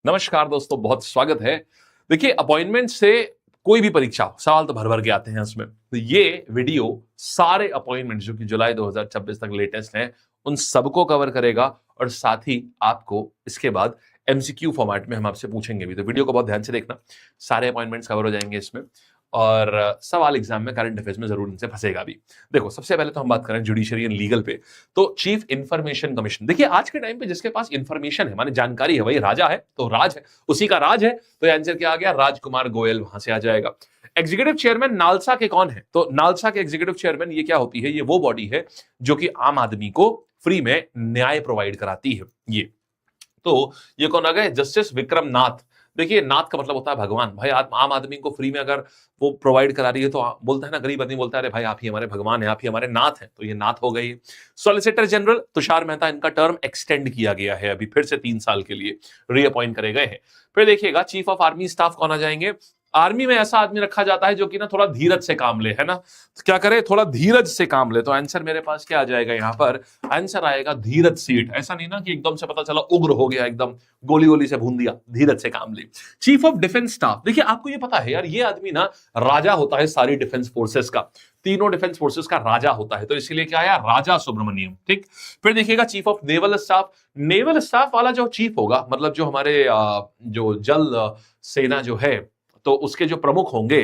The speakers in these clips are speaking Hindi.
नमस्कार दोस्तों, बहुत स्वागत है। देखिए, अपॉइंटमेंट से कोई भी परीक्षा हो, सवाल तो भर भर के आते हैं उसमें। तो ये वीडियो सारे अपॉइंटमेंट जो कि जुलाई 2026 तक लेटेस्ट हैं, उन सबको कवर करेगा और साथ ही आपको इसके बाद एमसीक्यू फॉर्मेट में हम आपसे पूछेंगे भी। तो वीडियो को बहुत ध्यान से देखना, सारे अपॉइंटमेंट्स कवर हो जाएंगे इसमें और सवाल एग्जाम में करंट अफेयर्स में जरूर इनसे फंसेगा भी। देखो, सबसे पहले तो हम बात करें जुडिशरी एंड लीगल पे। तो चीफ इंफॉर्मेशन कमीशन, देखिए आज के टाइम पे जिसके पास इंफॉर्मेशन है, माने जानकारी है, वही राजा है, तो राज है, उसी का राज है। तो आंसर क्या आ गया? राजकुमार गोयल वहां से आ जाएगा। एग्जीक्यूटिव चेयरमैन नालसा के कौन है? तो नालसा के एग्जीक्यूटिव चेयरमैन ये क्या होती है? ये वो बॉडी है जो कि आम आदमी को फ्री में न्याय प्रोवाइड कराती है। तो ये कौन आ गए? जस्टिस विक्रम नाथ। देखिए, नाथ का मतलब होता है भगवान। भाई आम आदमी को फ्री में अगर वो प्रोवाइड करा रही है तो बोलता है ना, गरीब आदमी बोलता है, अरे भाई आप ही हमारे भगवान हैं, आप ही हमारे नाथ हैं। तो ये नाथ हो गई। सॉलिसिटर जनरल तुषार मेहता, इनका टर्म एक्सटेंड किया गया है, अभी फिर से 3 साल के लिए रीअपॉइंट करे गए हैं। फिर देखिएगा, चीफ ऑफ आर्मी स्टाफ कौन आ जाएंगे? आर्मी में ऐसा आदमी रखा जाता है जो कि ना थोड़ा धीरज से काम ले, है ना। तो क्या करे? थोड़ा धीरज से काम ले। तो आंसर मेरे पास क्या आ जाएगा यहाँ पर? आंसर आएगा धीरज सेठ। ऐसा नहीं ना कि एकदम से पता चला उग्र हो गया, एकदम गोली गोली से भून दिया। धीरज से काम ले। चीफ ऑफ डिफेंस स्टाफ, देखिए आपको ये पता है यार, ये आदमी ना राजा होता है सारी डिफेंस फोर्सेस का, तीनों डिफेंस फोर्सेस का राजा होता है। तो इसीलिए क्या आया? राजा सुब्रमण्यम। ठीक। फिर देखिएगा, chief of naval staff. Naval staff वाला जो चीफ होगा, मतलब जो हमारे जो जल सेना जो है, तो उसके जो प्रमुख होंगे,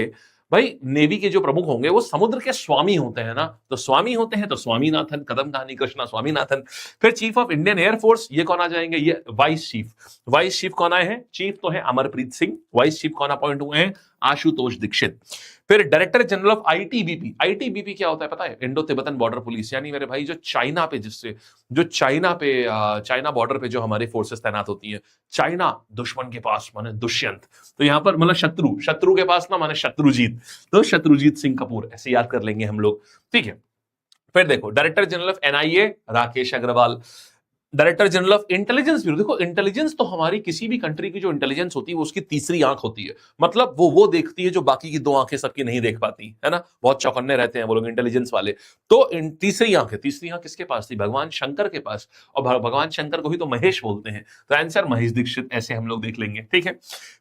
भाई नेवी के जो प्रमुख होंगे वो समुद्र के स्वामी होते हैं ना। तो स्वामी होते हैं तो स्वामीनाथन, कदम कहानी कृष्णा स्वामीनाथन। फिर चीफ ऑफ इंडियन एयरफोर्स, ये कौन आ जाएंगे? ये वाइस चीफ। वाइस चीफ कौन आए हैं? चीफ तो है अमरप्रीत सिंह। वाइस चीफ कौन अपॉइंट हुए हैं? आशुतोष दीक्षित। फिर director general of ITBP. ITBP क्या होता है पता है? इंडो तिब्बतन बॉर्डर पुलिस, यानी मेरे भाई जो चाइना पे चाइना बॉर्डर पे जो हमारी फोर्सेस तैनात होती है, चाइना दुश्मन के पास माने दुष्यंत, तो यहां पर मतलब शत्रु के पास ना माने शत्रुजीत, तो शत्रुजीत सिंह कपूर, ऐसे याद कर लेंगे हम लोग। ठीक है। फिर देखो, director general of NIA Rakesh Agarwal. Director general of intelligence bureau, देखो इंटेलिजेंस तो हमारी किसी भी कंट्री की जो इंटेलिजेंस होती है वो उसकी तीसरी आंख होती है। मतलब वो देखती है जो बाकी की 2 आंखें सबकी नहीं देख पाती, है ना। बहुत चौकन्ने रहते हैं वो लोग इंटेलिजेंस वाले। तो तीसरी आंख है। तीसरी आंख किसके पास थी? भगवान शंकर के पास। और भगवान शंकर को ही तो महेश बोलते हैं। तो आंसर महेश दीक्षित, ऐसे हम लोग देख लेंगे। ठीक है।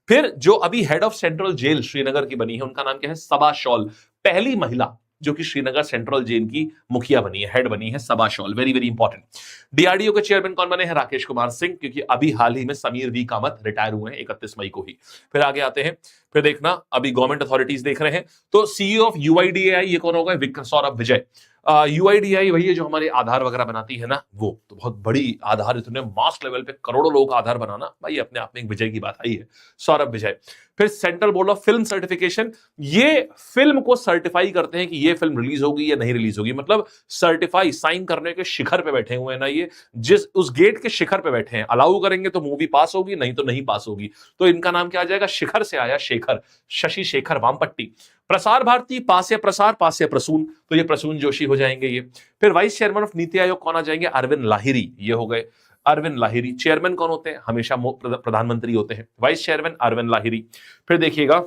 फिर जो अभी head of central jail Srinagar की बनी है, उनका नाम क्या है? सबा शॉल। पहली महिला जो कि श्रीनगर सेंट्रल जेल की मुखिया बनी है, हेड बनी है, सबा शॉल। Very very important. डीआरडीओ के चेयरमैन कौन बने हैं? राकेश कुमार सिंह, क्योंकि अभी हाल ही में समीर वी कामत रिटायर हुए हैं 31 मई को ही। फिर आगे आते हैं। फिर देखना, अभी गवर्नमेंट अथॉरिटीज देख रहे हैं। तो सीईओ ऑफ यूआईडीएआई, ये कौन होगा? सौरभ विजय। यूआईडीआई वही है जो हमारे आधार वगैरह बनाती है ना, वो तो बहुत बड़ी आधार, इतने मास लेवल पे करोड़ों लोगों का आधार बनाना, भाई अपने आप में एक विजय की बात आई है। सौरभ विजय। फिर central board of film certification, ये फिल्म को सर्टिफाई करते हैं कि ये फिल्म रिलीज होगी या नहीं रिलीज होगी। मतलब सर्टिफाई, साइन करने के शिखर पे बैठे हुए हैं ना ये, जिस उस गेट के शिखर पे बैठे हैं। अलाउ करेंगे तो मूवी पास होगी, नहीं तो नहीं पास होगी। तो इनका नाम क्या आ जाएगा? शिखर से आया शेखर, शशि शेखर वामपट्टी। प्रसार भारती, पास्य प्रसार, पास्य प्रसून, तो ये प्रसून जोशी हो जाएंगे ये। फिर vice chairman of NITI Aayog कौन आ जाएंगे? अरविंद लाहिरी, ये हो गए। अरविंद लाहिरी। चेयरमैन कौन होते हैं? हमेशा प्रधानमंत्री होते हैं। Vice chairman Arvind Lahiri. फिर देखिएगा,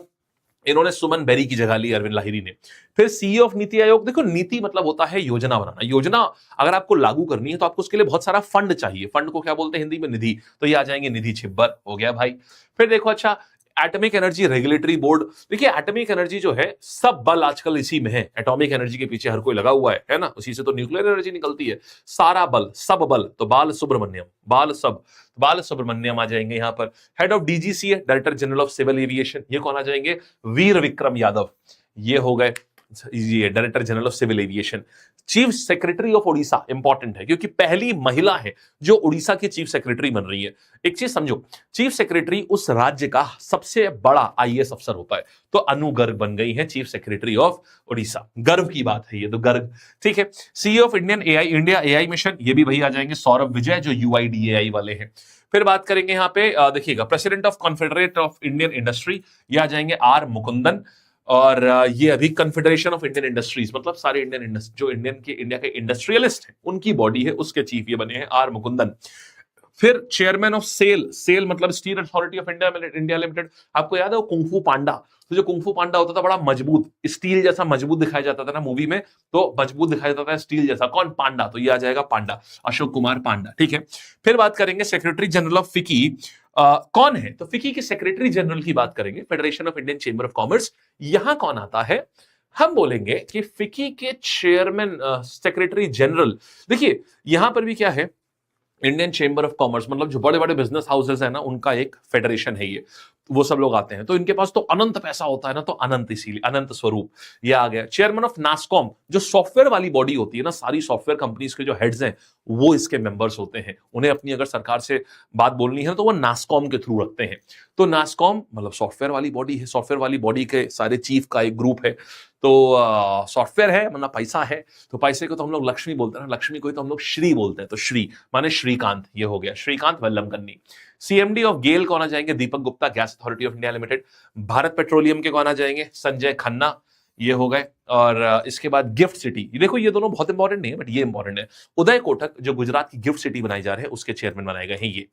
इन्होंने सुमन बेरी की जगह ली अरविंद लाहिरी ने। फिर सीईओ ऑफ नीति आयोग, देखो नीति मतलब होता है योजना बनाना। योजना अगर आपको लागू करनी है तो आपको उसके लिए बहुत सारा फंड चाहिए। फंड को क्या बोलते हैं हिंदी में? निधि। तो ये आ जाएंगे निधि छिब्बर, हो गया भाई। फिर देखो, अच्छा, एटॉमिक एनर्जी रेगुलेटरी बोर्ड। देखिए एटॉमिक एनर्जी जो है, सब बल आजकल इसी में है। एटॉमिक एनर्जी के पीछे हर कोई लगा हुआ है ना। उसी से तो न्यूक्लियर एनर्जी निकलती है। सारा बल, सब बल, तो बाल सुब्रमण्यम आ जाएंगे यहां पर। हेड ऑफ डीजीसी है director general of civil aviation, ये कौन आ जाएंगे? वीर विक्रम यादव, ये हो गए। ये director general of civil aviation. Chief secretary of Odisha, important है क्योंकि पहली महिला है जो ओडिशा की चीफ सेक्रेटरी बन रही है। एक चीज समझो, चीफ सेक्रेटरी उस राज्य का सबसे बड़ा आईएएस अफसर होता है। तो अनु गर्ग बन गई है चीफ सेक्रेटरी ऑफ ओडिशा। गर्व की बात है ये तो, गर्ग। ठीक है। CEO of India AI mission, ये भी भैया आ जाएंगे सौरभ विजय, जो यूआईडीएआई वाले हैं। फिर बात करेंगे यहाँ पे, देखिएगा president of Confederate of Indian industry, ये आ जाएंगे आर मुकुंदन। और ये अभी कन्फेडरेशन ऑफ इंडियन इंडस्ट्रीज, मतलब सारे जो इंडिया के इंडस्ट्रियलिस्ट हैं उनकी बॉडी है, उसके चीफ ये बने हैं आर मुकुंदन। फिर चेयरमैन ऑफ सेल, सेल मतलब steel authority of India limited. आपको याद है वो कुंफू पांडा, तो जो कुंफू पांडा होता था बड़ा मजबूत, स्टील जैसा मजबूत दिखाया जाता था ना मूवी में, तो मजबूत दिखाया जाता था स्टील जैसा, कौन? पांडा, तो ये आ जाएगा पांडा, अशोक कुमार पांडा, ठीक है। फिर बात करेंगे सेक्रेटरी जनरल ऑफ फिकी, कौन है? तो फिकी के सेक्रेटरी जनरल की बात करेंगे, federation of Indian chamber of commerce. यहां कौन आता है? हम बोलेंगे कि फिकी के चेयरमैन, सेक्रेटरी जनरल, देखिए यहां पर भी क्या है, इंडियन चेंबर ऑफ कॉमर्स मतलब जो बड़े बड़े बिजनेस हाउसेस है ना, उनका एक फेडरेशन है ये, वो सब लोग आते हैं, तो इनके पास तो अनंत पैसा होता है ना, तो अनंत, इसीलिए अनंत स्वरूप ये आ गया। चेयरमैन ऑफ नासकॉम, जो सॉफ्टवेयर वाली बॉडी होती है ना, सारी सॉफ्टवेयर कंपनीज के जो हेड्स हैं वो इसके मेंबर्स होते हैं, उन्हें अपनी अगर सरकार से बात बोलनी है तो वो नासकॉम के थ्रू रखते हैं। तो नासकॉम मतलब सॉफ्टवेयर वाली बॉडी है, सॉफ्टवेयर वाली बॉडी के सारे चीफ का एक ग्रुप है। तो सॉफ्टवेयर है मतलब पैसा है, तो पैसे को तो हम लोग लक्ष्मी बोलते हैं ना, लक्ष्मी को तो हम लोग श्री बोलते हैं, तो श्री माने श्रीकांत, ये हो गया श्रीकांत वल्लभकन्नी। सीएमडी ऑफ गेल कौन आ जाएंगे? Deepak Gupta, gas authority of India limited. Bharat petroleum के कौन आ जाएंगे? संजय खन्ना, ये हो गए। और इसके बाद गिफ्ट सिटी, देखो ये दोनों बहुत इंपॉर्टेंट नहीं है बट ये इंपॉर्टेंट है, उदय कोटक जो गुजरात की गिफ्ट सिटी बनाई जा रहे हैं उसके चेयरमैन बनाए गए हैं ये,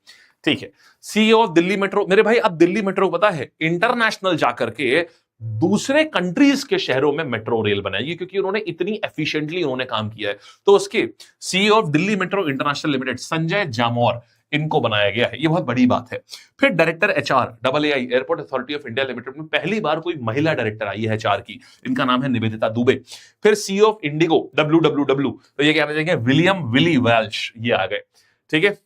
ठीक है। सीईओ ऑफ दिल्ली मेट्रो, मेरे भाई अब दिल्ली मेट्रो पता है इंटरनेशनल जाकर के दूसरे कंट्रीज के शहरों में मेट्रो रेल बनाएगी, क्योंकि उन्होंने इतनी एफिशिएंटली उन्होंने काम किया है। तो उसके CEO of Delhi Metro International Limited Sanjay Jamaur, इनको बनाया गया है, ये बहुत बड़ी बात है। फिर director HR AAI airport authority of India limited में पहली बार कोई महिला डायरेक्टर आई है एचआर की, इनका नाम है निवेदिता दुबे। फिर सीईओ ऑफ इंडिगो WWW, तो ये क्या जाएंगे? विलियम विली वेल्श, ये आ गए, ठीक है।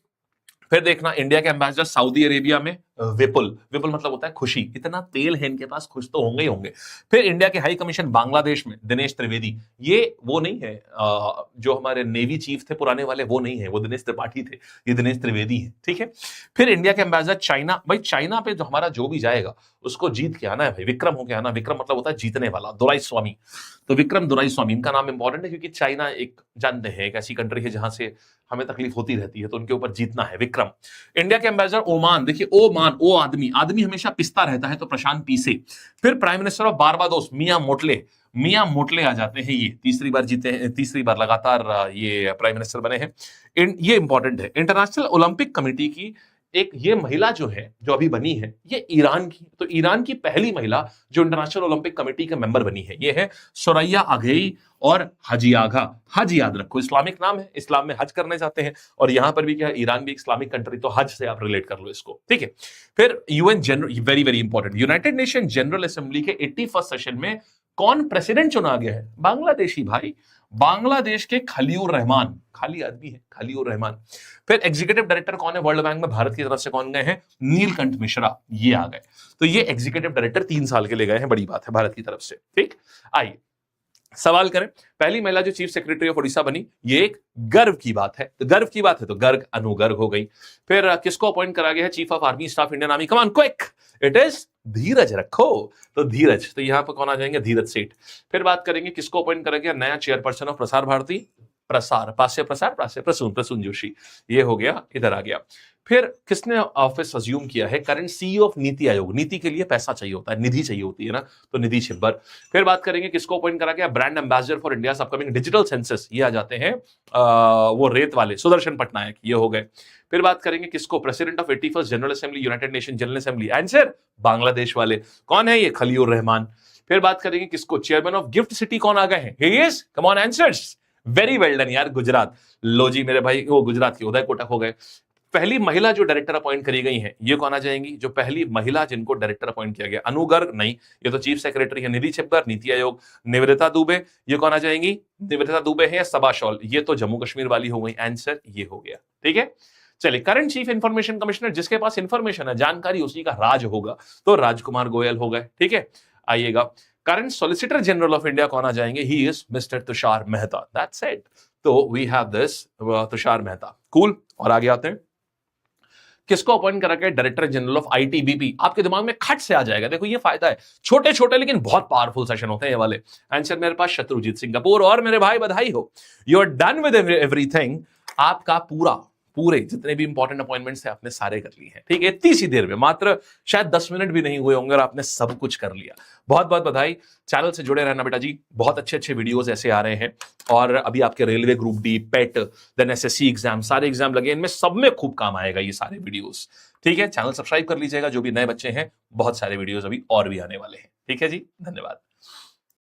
फिर देखना इंडिया के एम्बेसडर सऊदी अरेबिया में विपुल, विपुल मतलब होता है खुशी, इतना तेल है इनके पास, खुश तो होंगे ही होंगे। फिर इंडिया के हाई कमीशन बांग्लादेश में दिनेश त्रिवेदी, ये वो नहीं है जो हमारे नेवी चीफ थे पुराने वाले, वो नहीं है, वो दिनेश त्रिपाठी थे, ये दिनेश त्रिवेदी है, ठीक है। फिर इंडिया के एम्बेसडर चाइना, भाई चाइना पे जो हमारा जो भी जाएगा उसको जीत के आना है भाई, विक्रम होके आना, विक्रम मतलब होता है जीतने वाला, दोराई स्वामी, तो विक्रम दोराई स्वामी, इनका नाम इंपॉर्टेंट है क्योंकि चाइना एक जानते हैं एक ऐसी कंट्री है जहां से हमें तकलीफ होती रहती है, तो उनके ऊपर जीतना है, विक्रम। इंडिया के एम्बेसडर ओमान, देखिए ओमान, ओ आदमी, आदमी हमेशा पिसता रहता है, तो प्रशांत पीसे। फिर prime minister of Barbados Mia Mottley, Mia Mottley आ जाते हैं, ये तीसरी बार जीते हैं, तीसरी बार लगातार ये प्राइम मिनिस्टर बने हैं। ये इंपॉर्टेंट है। इंटरनेशनल ओलंपिक कमेटी की एक ये महिला जो है, जो अभी बनी है, ये ईरान की, तो ईरान की पहली महिला जो इंटरनेशनल ओलंपिक कमेटी के मेंबर बनी है, ये है सुरैया अघई और हजी आगा। हज याद रखो, इस्लामिक नाम है, इस्लाम में हज करने जाते हैं, और यहां पर भी क्या है, ईरान भी इस्लामिक कंट्री, तो हज से आप रिलेट कर लो इसको, ठीक है। फिर UN general, very very important, United nation general assembly के 81st सेशन में कौन प्रेसिडेंट चुना गया है? बांग्लादेशी भाई, बांग्लादेश के खलीउर रहमान, खाली आदमी है खलीउर रहमान। फिर एग्जीक्यूटिव डायरेक्टर कौन है वर्ल्ड बैंक में? भारत की तरफ से कौन गए हैं? नीलकंठ मिश्रा, ये आ गए। तो ये एग्जीक्यूटिव डायरेक्टर 3 साल के लिए गए हैं, बड़ी बात है भारत की तरफ से, ठीक। आइए सवाल करें, पहली महिला जो चीफ सेक्रेटरी ऑफ ओडिशा बनी, ये एक गर्व की बात है, तो गर्व की बात है तो गर्ग अनुगर्ग हो गई। फिर किसको अपॉइंट करा गया है chief of army staff Indian army? Come on quick, it is धीरज रखो, तो धीरज, तो यहां पर कौन आ जाएंगे? धीरज सेठ। फिर बात करेंगे किसको अपॉइंट करा गया नया चेयरपर्सन ऑफ प्रसार भारती? प्रसार प्रसून, प्रसून जोशी, ये हो गया, इधर आ गया। फिर किसने ऑफिस अज्यूम किया है? Current CEO of NITI Aayog, नीति के लिए पैसा चाहिए होता है, निधि चाहिए होती है ना, तो निधि छिब्बर। फिर बात करेंगे किसको अपॉइंट करा गया? Brand ambassador for India upcoming digital census, ये आ जाते हैं वो रेत वाले सुदर्शन पटनायक, ये हो गए। फिर बात करेंगे किसको? President of 81st general assembly United nation general assembly, answer Bangladesh वाले, कौन है ये? खलीउर रहमान। फिर बात करेंगे किसको? चेयरमैन ऑफ गिफ्ट सिटी कौन आ गए हैं? He is, come on answers, very well done यार, गुजरात। लो जी मेरे भाई, वो गुजरात की उदय कोटक हो गए। पहली महिला जो डायरेक्टर अपॉइंट करी गई है, ये कौन आ जाएंगी? जो पहली महिला जिनको डायरेक्टर अपॉइंट किया गया, अनुगर्ग नहीं, ये तो चीफ सेक्रेटरी है, निधि छिब्बर, नीति आयोग। निवेदिता दुबे, ये कौन आ जाएंगी? निवेदिता दुबे है या सबा शॉल, ये तो जम्मू कश्मीर वाली हो गई, आंसर ये हो गया, ठीक है। चलिए, करंट चीफ इंफॉर्मेशन कमिश्नर, जिसके पास इंफॉर्मेशन है, जानकारी उसी का राज होगा, तो राजकुमार गोयल हो गए, ठीक है। आइएगा, current solicitor general of India कौन आ जाएंगे? He is mister Tushar Mehta, that's it. तो we have this Tushar Mehta, cool. और आगे आते हैं, किसको अपॉइंट करा के डायरेक्टर जनरल ऑफ आईटीबीपी? आपके दिमाग में खट से आ जाएगा, देखो ये फायदा है, छोटे छोटे लेकिन बहुत पावरफुल सेशन होते हैं ये वाले। आंसर मेरे पास शत्रुजीत सिंह कपूर। और मेरे भाई बधाई हो, you are done with everything, आपका पूरा पूरे जितने भी इंपॉर्टेंट अपॉइंटमेंट्स थे आपने सारे कर लिए हैं, ठीक है, इतनी सी देर में, मात्र शायद 10 मिनट भी नहीं हुए होंगे और आपने सब कुछ कर लिया। बहुत बहुत बधाई। चैनल से जुड़े रहना बेटा जी, बहुत अच्छे अच्छे वीडियोस ऐसे आ रहे हैं। और अभी आपके रेलवे ग्रुप डी, पेट, देन एसएससी एग्जाम, सारे एग्जाम लगे, इनमें सब में खूब काम आएगा ये सारे वीडियोस। ठीक है, चैनल सब्सक्राइब कर लीजिएगा जो भी नए बच्चे हैं, बहुत सारे वीडियोस अभी और भी आने वाले हैं। ठीक है जी, धन्यवाद।